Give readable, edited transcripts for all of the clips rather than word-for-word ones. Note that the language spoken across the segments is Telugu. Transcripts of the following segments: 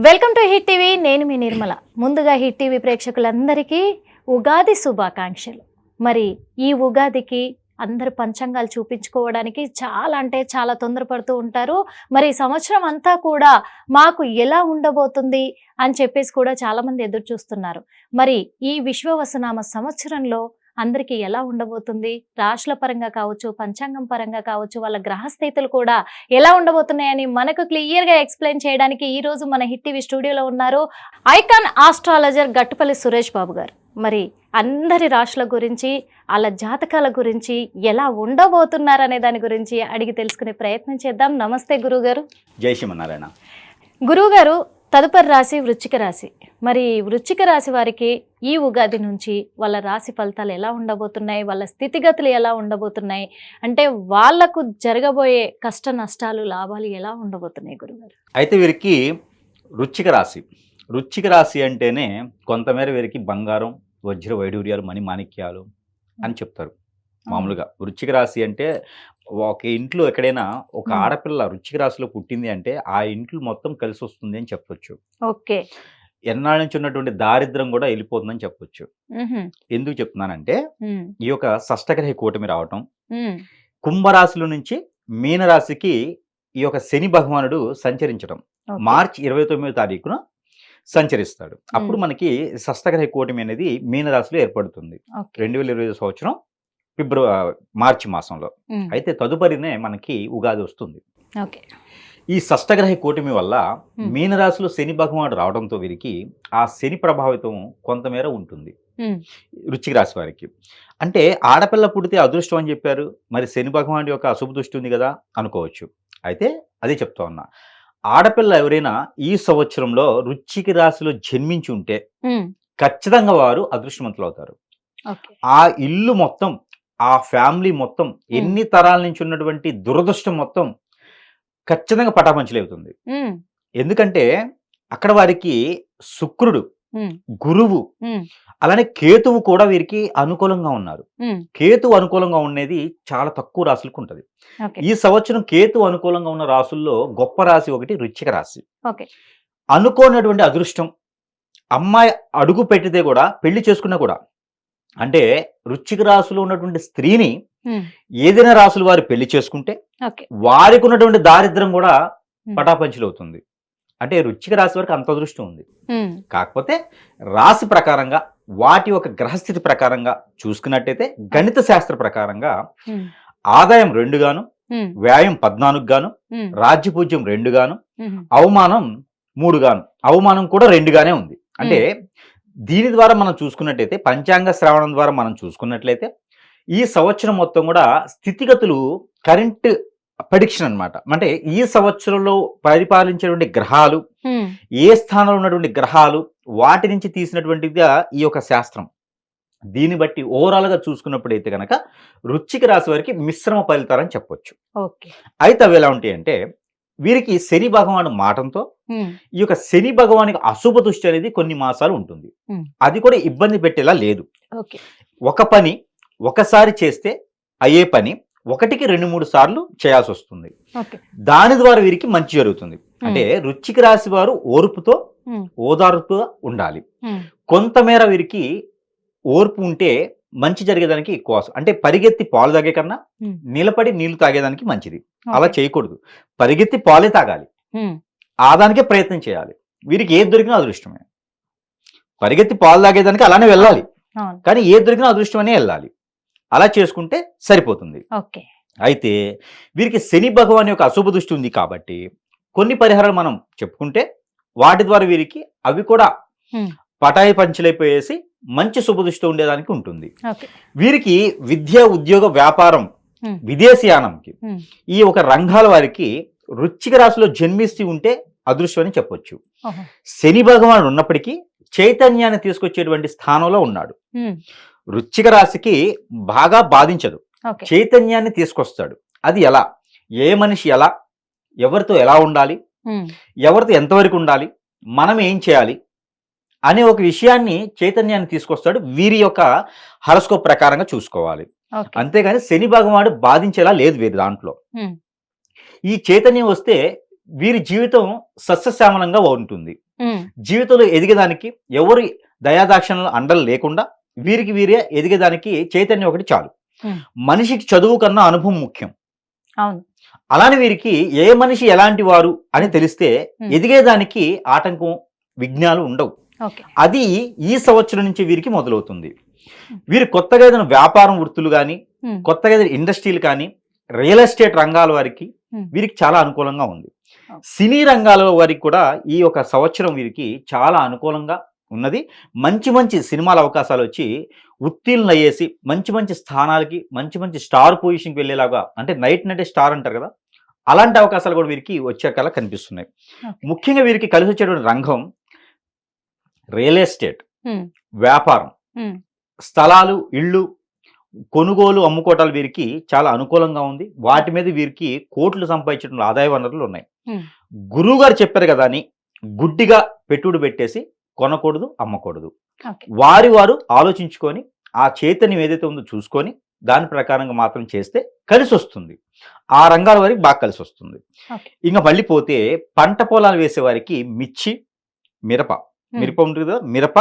Welcome to hit TV. నేను మీ నిర్మల. ముందుగా హిట్ టీవీ ప్రేక్షకులందరికీ ఉగాది శుభాకాంక్షలు. మరి ఈ ఉగాదికి అందరు పంచాంగాలు చూపించుకోవడానికి చాలా తొందరపడుతూ ఉంటారు. మరి ఈ సంవత్సరం అంతా కూడా మాకు ఎలా ఉండబోతుంది అని చెప్పేసి కూడా చాలామంది ఎదురు చూస్తున్నారు. మరి ఈ విశ్వవసునామ సంవత్సరంలో అందరికీ ఎలా ఉండబోతుంది, రాశుల పరంగా కావచ్చు, పంచాంగం పరంగా కావచ్చు, వాళ్ళ గ్రహస్థితులు కూడా ఎలా ఉండబోతున్నాయని మనకు క్లియర్గా ఎక్స్ప్లెయిన్ చేయడానికి ఈ రోజు మన హిట్ టీవీ స్టూడియోలో ఉన్నారు ఐకాన్ ఆస్ట్రాలజర్ గట్టుపల్లి సురేష్ బాబు గారు. మరి అందరి రాశుల గురించి, వాళ్ళ జాతకాల గురించి, ఎలా ఉండబోతున్నారు అనే దాని గురించి అడిగి తెలుసుకునే ప్రయత్నం చేద్దాం. నమస్తే గురువుగారు. జై శ్రీమన్నారాయణ. గురువుగారు, తదుపరి రాశి వృశ్చిక రాశి. మరి వృశ్చిక రాశి వారికి ఈ ఉగాది నుంచి వాళ్ళ రాశి ఫలితాలు ఎలా ఉండబోతున్నాయి, వాళ్ళ స్థితిగతులు ఎలా ఉండబోతున్నాయి, అంటే వాళ్లకు జరగబోయే కష్ట నష్టాలు లాభాలు ఎలా ఉండబోతున్నాయి గురుగారు? అయితే వీరికి వృశ్చిక రాశి అంటేనే కొంతమేర వీరికి బంగారం, వజ్ర వైడూర్యాలు, మణి మాణిక్యాలు అని చెప్తారు. మామూలుగా వృశ్చిక రాశి అంటే ఒక ఇంట్లో ఎక్కడైనా ఒక ఆడపిల్ల వృశ్చిక రాశిలో పుట్టింది అంటే ఆ ఇంట్లో మొత్తం కలిసి వస్తుంది అని చెప్పొచ్చు. ఓకే. ఎన్నాళ్ళ నుంచి ఉన్నటువంటి దారిద్రం కూడా వెళ్ళిపోతుందని చెప్పొచ్చు. ఎందుకు చెప్తున్నానంటే ఈ యొక్క షష్టగ్రహ కూటమి రావటం, కుంభరాశిలో నుంచి మీనరాశికి ఈ యొక్క శని భగవానుడు సంచరించడం మార్చి 29వ తారీఖున సంచరిస్తాడు. అప్పుడు మనకి షష్టగ్రహ కూటమి అనేది మీనరాశిలో ఏర్పడుతుంది 2025 సంవత్సరం మార్చి మాసంలో. అయితే తదుపరినే మనకి ఉగాది వస్తుంది. ఈ షష్టగ్రహ కూటమి వల్ల మీనరాశిలో శని భగవానుడు రావడంతో వీరికి ఆ శని ప్రభావితం కొంతమేర ఉంటుంది వృశ్చిక రాశి వారికి. అంటే ఆడపిల్ల పుడితే అదృష్టం అని చెప్పారు, మరి శని భగవానుడి యొక్క అశుభ దృష్టి ఉంది కదా అనుకోవచ్చు. అయితే అదే చెప్తా ఉన్నా, ఆడపిల్ల ఎవరైనా ఈ సంవత్సరంలో వృశ్చిక రాశిలో జన్మించి ఉంటే ఖచ్చితంగా వారు అదృష్టవంతులు అవుతారు. ఆ ఇల్లు మొత్తం, ఆ ఫ్యామిలీ మొత్తం, ఎన్ని తరాల నుంచి ఉన్నటువంటి దురదృష్టం మొత్తం ఖచ్చితంగా పటాపంచలవుతుంది. ఎందుకంటే అక్కడ వారికి శుక్రుడు, గురువు, అలానే కేతువు కూడా వీరికి అనుకూలంగా ఉన్నారు. కేతు అనుకూలంగా ఉండేది చాలా తక్కువ రాశులకు ఉంటది. ఈ సంవత్సరం కేతు అనుకూలంగా ఉన్న రాశుల్లో గొప్ప రాశి ఒకటి వృశ్చిక రాశి. అనుకోనటువంటి అదృష్టం. అమ్మాయి అడుగు పెట్టితే కూడా, పెళ్లి చేసుకున్నా కూడా, అంటే వృశ్చిక రాశిలో ఉన్నటువంటి స్త్రీని ఏదైనా రాశులు వారు పెళ్లి చేసుకుంటే వారికి ఉన్నటువంటి దారిద్రం కూడా పటాపంచలవుతుంది. అంటే వృశ్చిక రాశి వరకు అంత అదృష్టం ఉంది. కాకపోతే రాశి ప్రకారంగా, వాటి యొక్క గ్రహస్థితి ప్రకారంగా చూసుకున్నట్టయితే గణిత శాస్త్ర ప్రకారంగా ఆదాయం 2 గాను, వ్యయం 14 గాను, రాజ్యపూజ్యం 2 గాను, అవమానం 3 గాను, అవమానం కూడా 2 గానే ఉంది. అంటే దీని ద్వారా మనం చూసుకున్నట్టయితే, పంచాంగ శ్రవణం ద్వారా మనం చూసుకున్నట్లయితే ఈ సంవత్సరం మొత్తం కూడా స్థితిగతులు కరెంట్ ప్రెడిక్షన్ అన్నమాట. అంటే ఈ సంవత్సరంలో పరిపాలించేటువంటి గ్రహాలు, ఏ స్థానంలో ఉన్నటువంటి గ్రహాలు, వాటి నుంచి తీసినటువంటిదిగా ఈ యొక్క శాస్త్రం. దీన్ని బట్టి ఓవరాల్ గా చూసుకున్నప్పుడైతే కనుక వృశ్చిక రాశి వారికి మిశ్రమ ఫలితాలని చెప్పొచ్చు. అయితే అవి ఎలా ఉంటాయంటే, వీరికి శని భగవాను మాటంతో ఈ యొక్క శని భగవానికి అశుభ దృష్టి అనేది కొన్ని మాసాలు ఉంటుంది. అది కూడా ఇబ్బంది పెట్టేలా లేదు. ఒక పని ఒకసారి చేస్తే అయ్యే పని 1కి 2-3 సార్లు చేయాల్సి వస్తుంది. దాని ద్వారా వీరికి మంచి జరుగుతుంది. అంటే వృశ్చిక రాశి వారు ఓర్పుతో, ఓదార్పుగా ఉండాలి. కొంతమేర వీరికి ఓర్పు ఉంటే మంచి జరిగేదానికి ఎక్కువ. అంటే పరిగెత్తి పాలు తాగే కన్నా నిలబడి నీళ్లు తాగేదానికి మంచిది. అలా చేయకూడదు. పరిగెత్తి పాలే తాగాలి, ఆదానికే ప్రయత్నం చేయాలి. వీరికి ఏది దొరికినా అదృష్టమే. పరిగెత్తి పాలు తాగేదానికి అలానే వెళ్ళాలి, కానీ ఏది దొరికినా అదృష్టమనే వెళ్ళాలి. అలా చేసుకుంటే సరిపోతుంది. అయితే వీరికి శని భగవాన్ యొక్క అశుభ దృష్టి ఉంది కాబట్టి కొన్ని పరిహారాలు మనం చెప్పుకుంటే వాటి ద్వారా వీరికి అవి కూడా పటాయి పంచలైపోయేసి మంచి శుభదృష్టి ఉండేదానికి ఉంటుంది. వీరికి విద్య, ఉద్యోగ, వ్యాపారం, విదేశీయానంకి ఈ ఒక రంగాల వారికి వృశ్చిక రాశిలో జన్మిస్తూ ఉంటే అదృష్టం అని చెప్పొచ్చు. శని భగవానుడు ఉన్నప్పటికీ చైతన్యాన్ని తీసుకొచ్చేటువంటి స్థానంలో ఉన్నాడు. వృశ్చిక రాశికి బాగా బాధించదు, చైతన్యాన్ని తీసుకొస్తాడు. అది ఎలా, ఏ మనిషి ఎలా, ఎవరితో ఎలా ఉండాలి, ఎవరితో ఎంతవరకు ఉండాలి, మనం ఏం చేయాలి అనే ఒక విషయాన్ని, చైతన్యాన్ని తీసుకొస్తాడు. వీరి యొక్క హరస్కోప్ ప్రకారంగా చూసుకోవాలి. అంతేగాని శని భగవానుడు బాధించేలా లేదు వీరి దాంట్లో. ఈ చైతన్యం వస్తే వీరి జీవితం సస్యశ్యామలంగా ఉంటుంది. ఉమ్, జీవితంలో ఎదిగేదానికి ఎవరి దయాదాక్షిణ్యాలు అండలు లేకుండా వీరికి వీరే ఎదిగేదానికి చైతన్యం ఒకటి చాలు. ఉమ్, మనిషికి చదువు కన్నా అనుభవం ముఖ్యం. అవును. అలానే వీరికి ఏ మనిషి ఎలాంటి వారు అని తెలిస్తే ఎదిగేదానికి ఆటంకం విఘ్నాలు ఉండవు. ఓకే. అది ఈ సంవత్సరం నుంచి వీరికి మొదలవుతుంది. వీరు కొత్తగా ఏదైనా వ్యాపారం వృత్తులు కానీ, ఉమ్, కొత్తగా ఏదైనా ఇండస్ట్రీలు కానీ, రియల్ ఎస్టేట్ రంగాల వారికి వీరికి చాలా అనుకూలంగా ఉంది. సినీ రంగాల వారికి కూడా ఈ ఒక సంవత్సరం వీరికి చాలా అనుకూలంగా ఉన్నది. మంచి మంచి సినిమాల అవకాశాలు వచ్చి ఉత్తీర్ణులు అయ్యేసి మంచి మంచి స్థానాలకి, మంచి మంచి స్టార్ పొజిషన్కి వెళ్ళేలాగా, అంటే నైట్ స్టార్ అంటారు కదా, అలాంటి అవకాశాలు కూడా వీరికి వచ్చేకలా కనిపిస్తున్నాయి. ముఖ్యంగా వీరికి కలిసి వచ్చేటువంటి రంగం రియల్ ఎస్టేట్, ఉమ్, వ్యాపారం, ఉమ్, స్థలాలు, ఇళ్ళు కొనుగోలు, అమ్ముకోవటాలు వీరికి చాలా అనుకూలంగా ఉంది. వాటి మీద వీరికి కోట్లు సంపాదించడం ఆదాయ వనరులు ఉన్నాయి. ఉమ్, గురువు గారు చెప్పారు కదా అని గుడ్డిగా పెట్టుబడి పెట్టేసి కొనకూడదు, అమ్మకూడదు. ఓకే. వారు ఆలోచించుకొని ఆ చైతన్యం ఏదైతే ఉందో చూసుకొని దాని ప్రకారంగా మాత్రం చేస్తే కలిసి వస్తుంది. ఆ రంగాల వారికి బాగా కలిసి వస్తుంది. ఓకే. ఇంకా మళ్ళీ పోతే పంట పొలాలు వేసే వారికి మిర్చి, మిరప ఉంటుంది కదా, మిరప,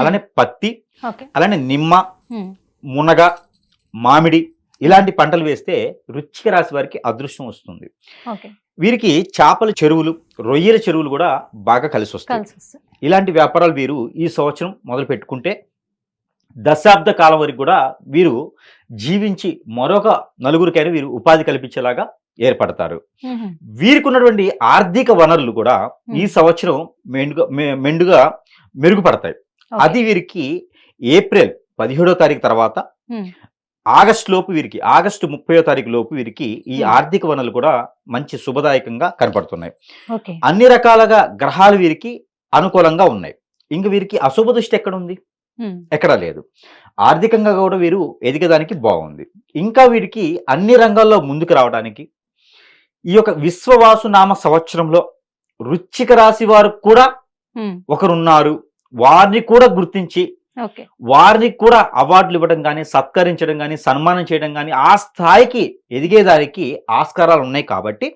అలానే పత్తి, ఓకే. అలానే నిమ్మ, ఉమ్, మునగ, మామిడి ఇలాంటి పంటలు వేస్తే వృశ్చిక రాశి వారికి అదృష్టం వస్తుంది. ఓకే. వీరికి చేపల చెరువులు, రొయ్యల చెరువులు కూడా బాగా కలిసి వస్తాయి. కలిసి వస్తుంది. ఇలాంటి వ్యాపారాలు వీరు ఈ సంవత్సరం మొదలు పెట్టుకుంటే దశాబ్ద కాలం వరకు కూడా వీరు జీవించి మరొక నలుగురికైనా వీరు ఉపాధి కల్పించేలాగా ఏర్పడతారు. ఉహుం, వీరికి ఉన్నటువంటి ఆర్థిక వనరులు కూడా ఈ సంవత్సరం మెండుగా మెరుగుపడతాయి. ఓకే. అది వీరికి ఏప్రిల్ 17వ తారీఖు తర్వాత ఉమ్, ఆగస్టు లోపు వీరికి, ఆగస్టు 30వ తారీఖు లోపు వీరికి ఈ ఆర్థిక వనరులు కూడా మంచి శుభదాయకంగా కనపడుతున్నాయి. ఓకే. అన్ని రకాలుగా గ్రహాలు వీరికి అనుకూలంగా ఉన్నాయి. ఇంక వీరికి అశుభ దృష్టి ఎక్కడ ఉంది? ఉమ్, ఎక్కడా లేదు. ఆర్థికంగా కూడా వీరు ఎదిగడానికి బాగుంది. ఇంకా వీరికి అన్ని రంగాల్లో ముందుకు రావడానికి ఈ యొక్క విశ్వవాసు నామ సంవత్సరంలో వృశ్చిక రాశి వారు కూడా ఉమ్, ఒకరున్నారు. వారిని కూడా గుర్తించి ఓకే. వారిని కూడా అవార్డులు ఇవ్వడం కానీ, సత్కరించడం కానీ, సన్మానం చేయడం కానీ, ఆ స్థాయికి ఎదిగేదానికి ఆస్కారాలు ఉన్నాయి. కాబట్టి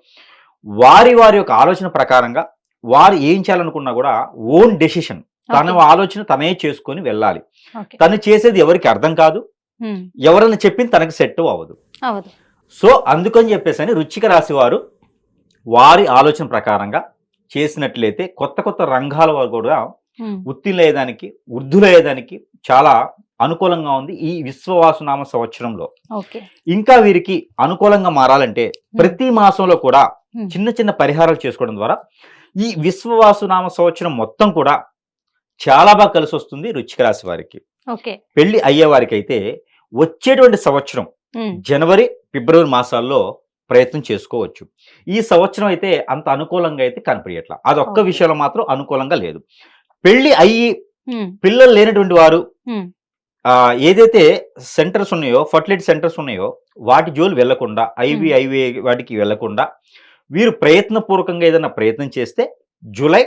వారి యొక్క ఆలోచన ప్రకారంగా వారు ఏం చేయాలనుకున్నా కూడా ఓన్ డెసిషన్, తన ఆలోచన తనే చేసుకొని వెళ్ళాలి. ఓకే. తను చేసేది ఎవరికి అర్థం కాదు, ఉమ్, ఎవరైనా చెప్పింది తనకు సెట్ అవ్వదు. అవదు. సో అందుకని చెప్పేసి వృశ్చిక రాశి వారు వారి ఆలోచన ప్రకారంగా చేసినట్లయితే కొత్త కొత్త రంగాల వారు కూడా ఉమ్, ఉత్తీర్ణులయ్యేదానికి, వృద్ధులయ్యేదానికి చాలా అనుకూలంగా ఉంది ఈ విశ్వవాసునామ సంవత్సరంలో. ఓకే. ఇంకా వీరికి అనుకూలంగా మారాలంటే ప్రతి మాసంలో కూడా చిన్న చిన్న పరిహారాలు చేసుకోవడం ద్వారా ఈ విశ్వవాసునామ సంవత్సరం మొత్తం కూడా చాలా బాగా కలిసి వస్తుంది వృశ్చిక రాశి వారికి. ఓకే. పెళ్లి అయ్యే వారికి అయితే వచ్చేటువంటి సంవత్సరం ఉమ్, జనవరి, ఫిబ్రవరి మాసాల్లో ప్రయత్నం చేసుకోవచ్చు. ఈ సంవత్సరం అయితే అంత అనుకూలంగా అయితే కనిపించట్లా. అదొక్క ఓకే. విషయంలో మాత్రం అనుకూలంగా లేదు. పెళ్లి అయ్యి ఉమ్, పిల్లలు లేనటువంటి వారు ఉమ్, ఏదైతే సెంటర్స్ ఉన్నాయో, ఫర్టిలిటీ సెంటర్స్ ఉన్నాయో వాటి జోలు వెళ్లకుండా, ఐవీ వాటికి వెళ్లకుండా వీరు ప్రయత్నపూర్వకంగా ఏదైనా ప్రయత్నం చేస్తే జూలై,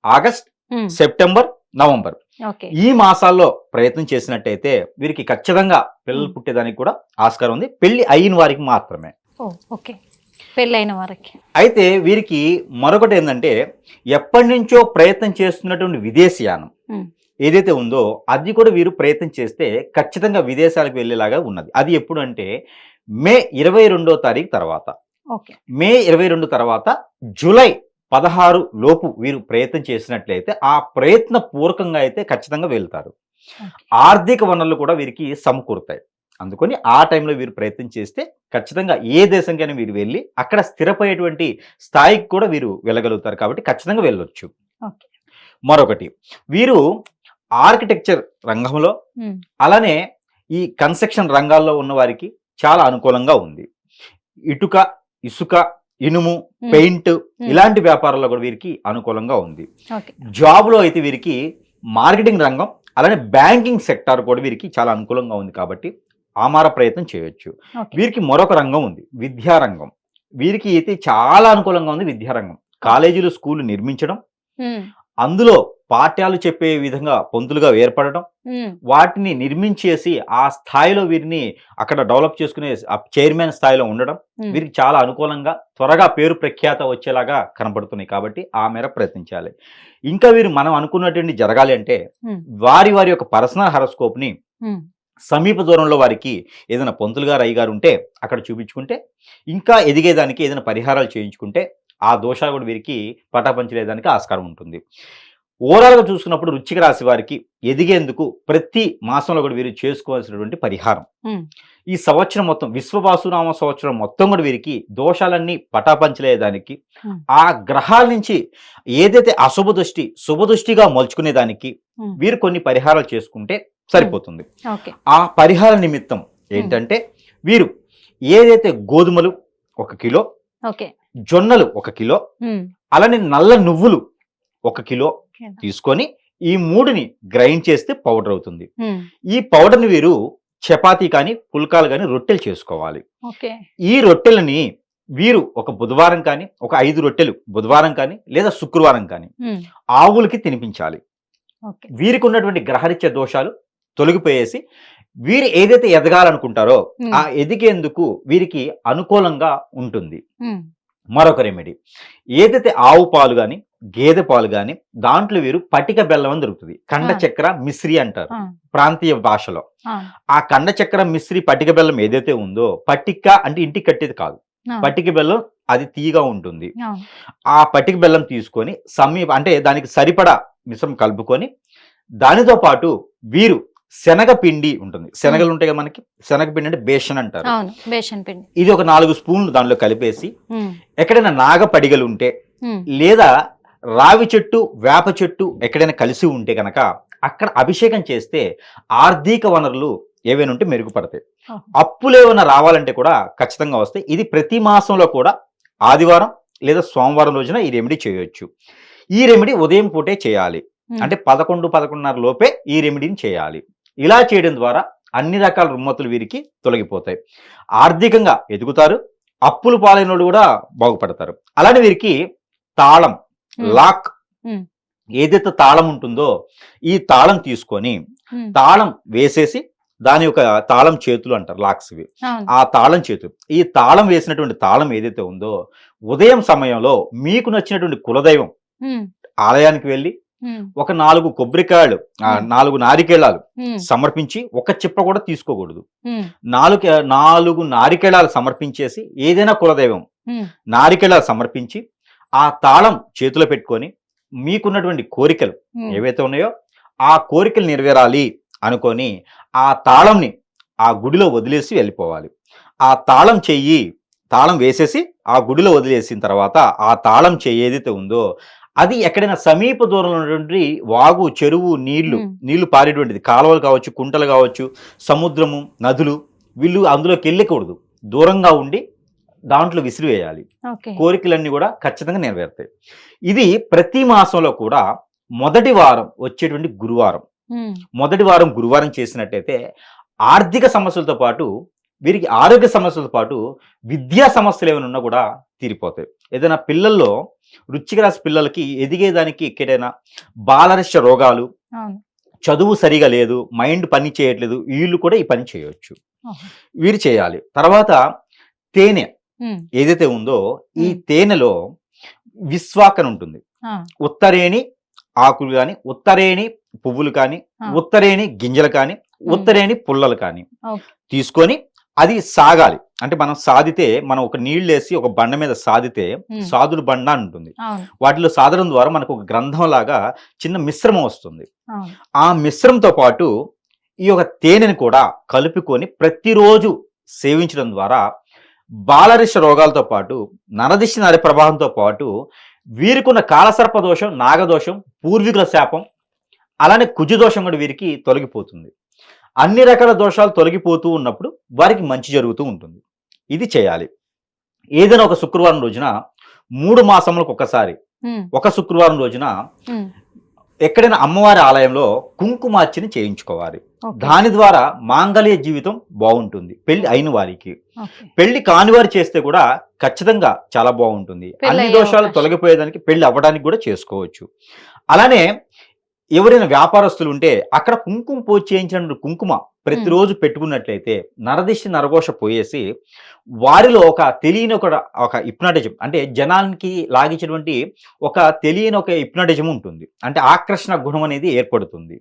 ఆగస్ట్, ఉమ్, సెప్టెంబర్, నవంబర్ ఓకే. ఈ మాసాల్లో ప్రయత్నం చేసినట్టయితే వీరికి ఖచ్చితంగా పిల్లలు పుట్టేదానికి కూడా ఆస్కారం ఉంది. పెళ్లి అయిన వారికి మాత్రమే. ఓ, ఓకే. పెళ్ళైన వారికి. అయితే వీరికి మరొకటి ఏంటంటే ఎప్పటి నుంచో ప్రయత్నం చేస్తున్నటువంటి విదేశీయానం ఉమ్, ఏదైతే ఉందో అది కూడా వీరు ప్రయత్నం చేస్తే ఖచ్చితంగా విదేశాలకు వెళ్ళేలాగా ఉన్నది. అది ఎప్పుడు అంటే మే 22వ తారీఖు తర్వాత. ఓకే. మే 22 తర్వాత జూలై 16 లోపు వీరు ప్రయత్నం చేసినట్లయితే ఆ ప్రయత్న పూర్వకంగా అయితే ఖచ్చితంగా వెళ్తారు. ఓకే. ఆర్థిక వనరులు కూడా వీరికి సమకూరుతాయి. అందుకని ఆ టైంలో వీరు ప్రయత్నం చేస్తే ఖచ్చితంగా ఏ దేశంకైనా వీరు వెళ్ళి అక్కడ స్థిరపడేటువంటి స్థాయికి కూడా వీరు వెళ్ళగలుగుతారు. కాబట్టి ఖచ్చితంగా వెళ్ళొచ్చు. ఓకే. మరొకటి, వీరు ఆర్కిటెక్చర్ రంగంలో ఉమ్, అలానే ఈ కన్స్ట్రక్షన్ రంగాల్లో ఉన్న వారికి చాలా అనుకూలంగా ఉంది. ఇటుక, ఇసుక, ఇనుము, పెయింట్ ఇలాంటి వ్యాపారాల్లో కూడా వీరికి అనుకూలంగా ఉంది. ఓకే. జాబ్లో అయితే వీరికి మార్కెటింగ్ రంగం అలానే బ్యాంకింగ్ సెక్టార్ కూడా వీరికి చాలా అనుకూలంగా ఉంది. కాబట్టి ఆమార ప్రయత్నం చేయొచ్చు. ఓకే. వీరికి మరొక రంగం ఉంది, విద్యారంగం. వీరికి అయితే చాలా అనుకూలంగా ఉంది విద్యారంగం. కాలేజీలు, స్కూళ్ళు నిర్మించడం, ఉమ్, అందులో పాఠ్యాలు చెప్పే విధంగా పొంతులుగా ఏర్పడడం, వాటిని నిర్మించేసి ఆ స్థాయిలో వీరిని అక్కడ డెవలప్ చేసుకునే చైర్మన్ స్థాయిలో ఉండడం వీరికి చాలా అనుకూలంగా త్వరగా పేరు ప్రఖ్యాత వచ్చేలాగా కనబడుతున్నాయి. కాబట్టి ఆ మేర ప్రయత్నించాలి. ఇంకా వీరు మనం అనుకున్నటువంటి జరగాలి అంటే వారి వారి యొక్క పర్సనల్ హారోస్కోప్ ని సమీప దూరంలో వారికి ఏదైనా పొంతులు గారు అయ్యగారు ఉంటే అక్కడ చూపించుకుంటే, ఇంకా ఎదిగేదానికి ఏదైనా పరిహారాలు చేయించుకుంటే ఆ దోషాలు కూడా వీరికి పటాపంచలేదానికి ఆస్కారం ఉంటుంది. ఓవరాల్గా చూసుకున్నప్పుడు వృశ్చిక రాశి వారికి ఎదిగేందుకు ప్రతి మాసంలో కూడా వీరు చేసుకోవాల్సినటువంటి పరిహారం, ఈ సంవత్సరం మొత్తం విశ్వవాసునామ సంవత్సరం మొత్తం కూడా వీరికి దోషాలన్నీ పటాపంచలేదానికి, ఆ గ్రహాల నుంచి ఏదైతే అశుభ దృష్టి శుభ దృష్టిగా మలుచుకునేదానికి వీరు కొన్ని పరిహారాలు చేసుకుంటే సరిపోతుంది. ఆ పరిహార నిమిత్తం ఏంటంటే వీరు ఏదైతే గోధుమలు 1 కిలో, జొన్నలు 1 కిలో, అలానే నల్ల నువ్వులు 1 కిలో తీసుకొని ఈ 3ని గ్రైండ్ చేస్తే పౌడర్ అవుతుంది. ఈ పౌడర్ని వీరు చపాతీ కానీ పుల్కాలు కానీ రొట్టెలు చేసుకోవాలి. ఈ రొట్టెలని వీరు ఒక బుధవారం కానీ ఒక 5 రొట్టెలు బుధవారం కానీ లేదా శుక్రవారం కానీ ఆవులకి తినిపించాలి. వీరికి ఉన్నటువంటి గ్రహరీత్య దోషాలు తొలగిపోయేసి వీరు ఏదైతే ఎదగాలనుకుంటారో ఆ ఎదిగేందుకు వీరికి అనుకూలంగా ఉంటుంది. మరొక రెమెడీ, ఏదైతే ఆవు పాలు కానీ గేదె పాలు కానీ దాంట్లో వీరు పటిక బెల్లం అని దొరుకుతుంది. కండ చక్కెర మిశ్రి అంటారు ప్రాంతీయ భాషలో. ఆ కండ చక్కెర మిశ్రి పటిక బెల్లం ఏదైతే ఉందో, పటిక అంటే ఇంటికి కట్టేది కాదు, పటిక బెల్లం అది తీయగా ఉంటుంది. ఆ పటిక బెల్లం తీసుకొని అంటే దానికి సరిపడా మిశ్రమం కలుపుకొని దానితో పాటు వీరు శనగపిండి ఉంటుంది, శనగలు ఉంటాయి కదా మనకి, శనగపిండి అంటే బేషన్ అంటారు, ఇది ఒక 4 స్పూన్లు దానిలో కలిపేసి ఎక్కడైనా నాగపడిగలు ఉంటే లేదా రావి చెట్టు వేప చెట్టు ఎక్కడైనా కలిసి ఉంటే కనుక అక్కడ అభిషేకం చేస్తే ఆర్థిక వనరులు ఏవైనా ఉంటే మెరుగుపడతాయి. అప్పులు ఏమైనా రావాలంటే కూడా ఖచ్చితంగా వస్తాయి. ఇది ప్రతి మాసంలో కూడా ఆదివారం లేదా సోమవారం రోజున ఈ రెమెడీ చేయొచ్చు. ఈ రెమెడీ ఉదయం పూటే చేయాలి, అంటే 11-11:30 లోపే ఈ రెమెడీని చేయాలి. ఇలా చేయడం ద్వారా అన్ని రకాల రుమ్మతులు వీరికి తొలగిపోతాయి, ఆర్థికంగా ఎదుగుతారు, అప్పులు పాలైన వాళ్ళు కూడా బాగుపడతారు. అలానే వీరికి తాళం లాక్ ఏదైతే తాళం ఉంటుందో ఈ తాళం తీసుకొని తాళం వేసేసి దాని యొక్క తాళం చేతులు అంటారు లాక్స్ ఇవి, ఆ తాళం చేతులు, ఈ తాళం వేసినటువంటి తాళం ఏదైతే ఉందో ఉదయం సమయంలో మీకు నచ్చినటువంటి కులదైవం ఆలయానికి వెళ్ళి ఒక 4 కొబ్బరికాయలు 4 నారికేళాలు సమర్పించి, ఒక చిప్ప కూడా తీసుకోకూడదు, 4 నారికేళాలు సమర్పించేసి ఏదైనా కులదైవం నారికేళాలు సమర్పించి ఆ తాళం చేతిలో పెట్టుకొని మీకున్నటువంటి కోరికలు ఏవైతే ఉన్నాయో ఆ కోరికలు నెరవేరాలి అనుకొని ఆ తాళంని ఆ గుడిలో వదిలేసి వెళ్ళిపోవాలి. ఆ తాళం వేసేసి ఆ గుడిలో వదిలేసిన తర్వాత ఆ తాళం చెయ్యి ఏదైతే ఉందో అది ఎక్కడైనా సమీప దూరంలో ఉన్నటువంటి వాగు, చెరువు, నీళ్లు పారేటువంటిది, కాలువలు కావచ్చు, కుంటలు కావచ్చు, సముద్రము, నదులు, వీళ్ళు అందులోకి వెళ్ళకూడదు, దూరంగా ఉండి దాంట్లో విసిరివేయాలి. కోరికలన్నీ కూడా ఖచ్చితంగా నెరవేరుతాయి. ఇది ప్రతి మాసంలో కూడా మొదటి వారం వచ్చేటువంటి గురువారం చేసినట్టయితే ఆర్థిక సమస్యలతో పాటు వీరికి ఆరోగ్య సమస్యలతో పాటు విద్యా సమస్యలు ఏమైనా ఉన్నా కూడా తీరిపోతాయి. ఏదైనా పిల్లల్లో వృశ్చిక రాశి పిల్లలకి ఎదిగేదానికి ఎక్కడైనా బాలరిష్ట రోగాలు, చదువు సరిగా లేదు, మైండ్ పని చేయట్లేదు, వీళ్ళు కూడా ఈ పని చేయవచ్చు, వీరు చేయాలి. తర్వాత తేనె ఏదైతే ఉందో ఈ తేనెలో విశ్వాకన్ ఉంటుంది, ఉత్తరేణి ఆకులు కానీ, ఉత్తరేణి పువ్వులు కానీ, ఉత్తరేణి గింజలు కానీ, ఉత్తరేణి పుల్లలు కానీ తీసుకొని అది సాగాలి. అంటే మనం సాదితే, మనం ఒక నీళ్ళు వేసి ఒక బండ మీద సాదితే సాదుల బండ అని ఉంటుంది, వాటిలో సాదడం ద్వారా మనకు ఒక గ్రంథం లాగా చిన్న మిశ్రమం వస్తుంది. ఆ మిశ్రమంతో పాటు ఈ యొక్క తేనెని కూడా కలుపుకొని ప్రతిరోజు సేవించడం ద్వారా బాలరిష రోగాలతో పాటు నరదిష్టి నర ప్రభావంతో పాటు వీరికున్న కాలసర్ప దోషం, నాగదోషం, పూర్వీకుల శాపం, అలానే కుజదోషం కూడా వీరికి తొలగిపోతుంది. అన్ని రకాల దోషాలు తొలగిపోతూ ఉన్నప్పుడు వారికి మంచి జరుగుతూ ఉంటుంది. ఇది చేయాలి. ఏదైనా ఒక శుక్రవారం రోజున 3 మాసములకు ఒకసారి ఒక శుక్రవారం రోజున ఎక్కడైనా అమ్మవారి ఆలయంలో కుంకుమార్చన చేయించుకోవాలి. దాని ద్వారా మాంగళ్య జీవితం బాగుంటుంది. పెళ్లి అయిన వారికి, పెళ్లి కాని వారు చేస్తే కూడా ఖచ్చితంగా చాలా బాగుంటుంది. అన్ని దోషాలు తొలగిపోయేదానికి, పెళ్లి అవ్వడానికి కూడా చేసుకోవచ్చు. అలానే ఎవరైనా వ్యాపారస్తులు ఉంటే అక్కడ కుంకుమ పూజ చేయించిన కుంకుమ ప్రతిరోజు పెట్టుకున్నట్లయితే నరదిష్టి నరఘోష పోయేసి వారిలో ఒక తెలియని ఒక హిప్నాటిజం, అంటే జనానికి లాగించేటువంటి ఒక తెలియని ఒక హిప్నాటిజం ఉంటుంది, అంటే ఆకర్షణ గుణం అనేది ఏర్పడుతుంది.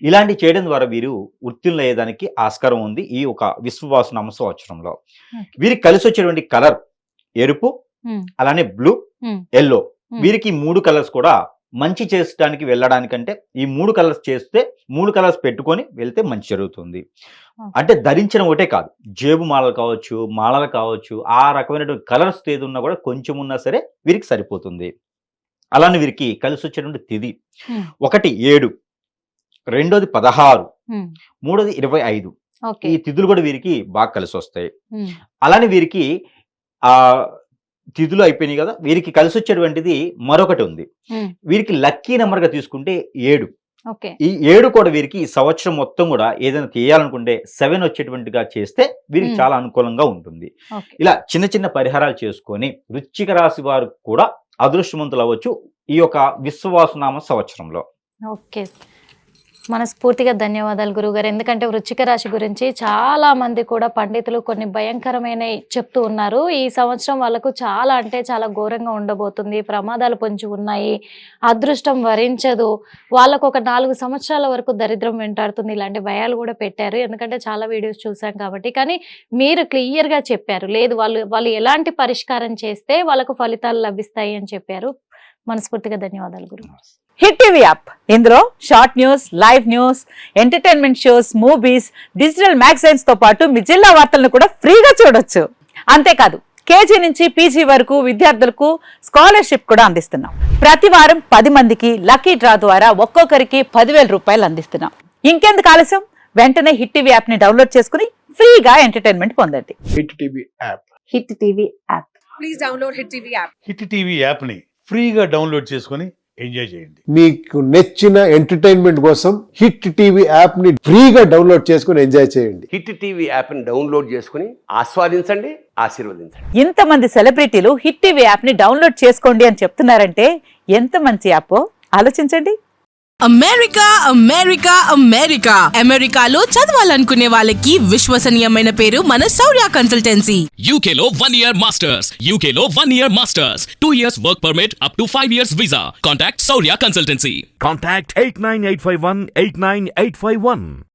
ఇలాంటి చేయడం ద్వారా వీరు వృత్తులు అయ్యేదానికి ఆస్కారం ఉంది ఈ ఒక విశ్వవాసు నామ సంవత్సరంలో. వీరికి కలిసి వచ్చేటువంటి కలర్ ఎరుపు, అలానే బ్లూ, ఎల్లో. వీరికి 3 కలర్స్ కూడా మంచి చేసడానికి వెళ్ళడానికంటే ఈ 3 కలర్స్ చేస్తే 3 కలర్స్ పెట్టుకొని వెళ్తే మంచి జరుగుతుంది. అంటే ధరించడం ఒకటే కాదు, జేబు మాలలు కావచ్చు, మాలలు కావచ్చు, ఆ రకమైనటువంటి కలర్స్ ఏది ఉన్నా కూడా కొంచెం ఉన్నా సరే వీరికి సరిపోతుంది. అలానే వీరికి కలిసి వచ్చేటువంటి తిథి 1 7, 2 16, 3 25. ఈ తిథులు కూడా వీరికి బాగా కలిసి వస్తాయి. అలానే వీరికి ఆ తిథులు అయిపోయినాయి కదా, వీరికి కలిసి వచ్చేటువంటిది మరొకటి ఉంది. వీరికి లక్కీ నెంబర్ గా తీసుకుంటే 7. ఈ 7 కూడా వీరికి ఈ సంవత్సరం మొత్తం కూడా ఏదైనా చేయాలనుకుంటే 7 వచ్చేటువంటిగా చేస్తే వీరికి చాలా అనుకూలంగా ఉంటుంది. ఇలా చిన్న చిన్న పరిహారాలు చేసుకొని వృశ్చిక రాశి వారు కూడా అదృష్టవంతులు అవ్వచ్చు ఈ యొక్క విశ్వవాసునామ సంవత్సరంలో. ఓకే, మనస్ఫూర్తిగా ధన్యవాదాలు గురుగారు. ఎందుకంటే వృశ్చిక రాశి గురించి చాలా మంది కూడా పండితులు కొన్ని భయంకరమైన చెప్తూ ఉన్నారు. ఈ సంవత్సరం వాళ్ళకు చాలా అంటే చాలా ఘోరంగా ఉండబోతుంది, ప్రమాదాలు పొంచి ఉన్నాయి, అదృష్టం వరించదు, వాళ్ళకు ఒక 4 సంవత్సరాల వరకు దరిద్రం వెంటాడుతుంది, ఇలాంటి భయాలు కూడా పెట్టారు. ఎందుకంటే చాలా వీడియోస్ చూసాం కాబట్టి. కానీ మీరు క్లియర్గా చెప్పారు, లేదు వాళ్ళు ఎలాంటి పరిష్కారం చేస్తే వాళ్ళకు ఫలితాలు లభిస్తాయి అని చెప్పారు. మనస్ఫూర్తిగా ధన్యవాదాలు గురు. హిట్ టీవీ యాప్, ఇందులో short news, live news, entertainment shows, movies, digital magazines తో పాటు మీ జిల్లా వార్తలను కూడా ఫ్రీగా చూడొచ్చు. అంతేకాదు కేజీ నుంచి పీజీ వరకు విద్యార్థులకు స్కాలర్షిప్ కూడా అందిస్తున్నాం. ప్రతి వారం 10 మందికి లక్కీ డ్రా ద్వారా ఒక్కొక్కరికి 10,000 రూపాయలు అందిస్తున్నాం. ఇంకెందుకు ఆలస్యం, వెంటనే హిట్ టీవీ యాప్ ని డౌన్లోడ్ చేసుకుని ఫ్రీగా ఎంటర్టైన్మెంట్ పొందండి. Hit TV app. Hit TV app. Please download hit TV app. Hit TV app ని ఫ్రీగా డౌన్లోడ్ చేసుకొని ఎంజాయ్ చేయండి. మీకు నచ్చిన ఎంటర్టైన్మెంట్ కోసం హిట్ టీవీ యాప్ ని ఫ్రీగా డౌన్లోడ్ చేసుకుని ఎంజాయ్ చేయండి. హిట్ టీవీ యాప్ ని డౌన్లోడ్ చేసుకుని ఆస్వాదించండి, ఆశీర్వదించండి. ఇంతమంది సెలబ్రిటీలు హిట్ టీవీ యాప్ ని డౌన్లోడ్ చేసుకోండి అని చెప్తున్నారంటే ఎంత మంచి యాప్ ఆలోచించండి. అమెరికా అమెరికా అమెరికా అమెరికాలో చదవాలనుకునే వాళ్ళకి విశ్వసనీయమైన పేరు మన శౌర్య కన్సల్టెన్సీ. UK లో 1 year masters. UK లో 1 year masters. 2 years work permit up to 5 years visa. Contact Saurya Consultancy. Contact 89851 89851.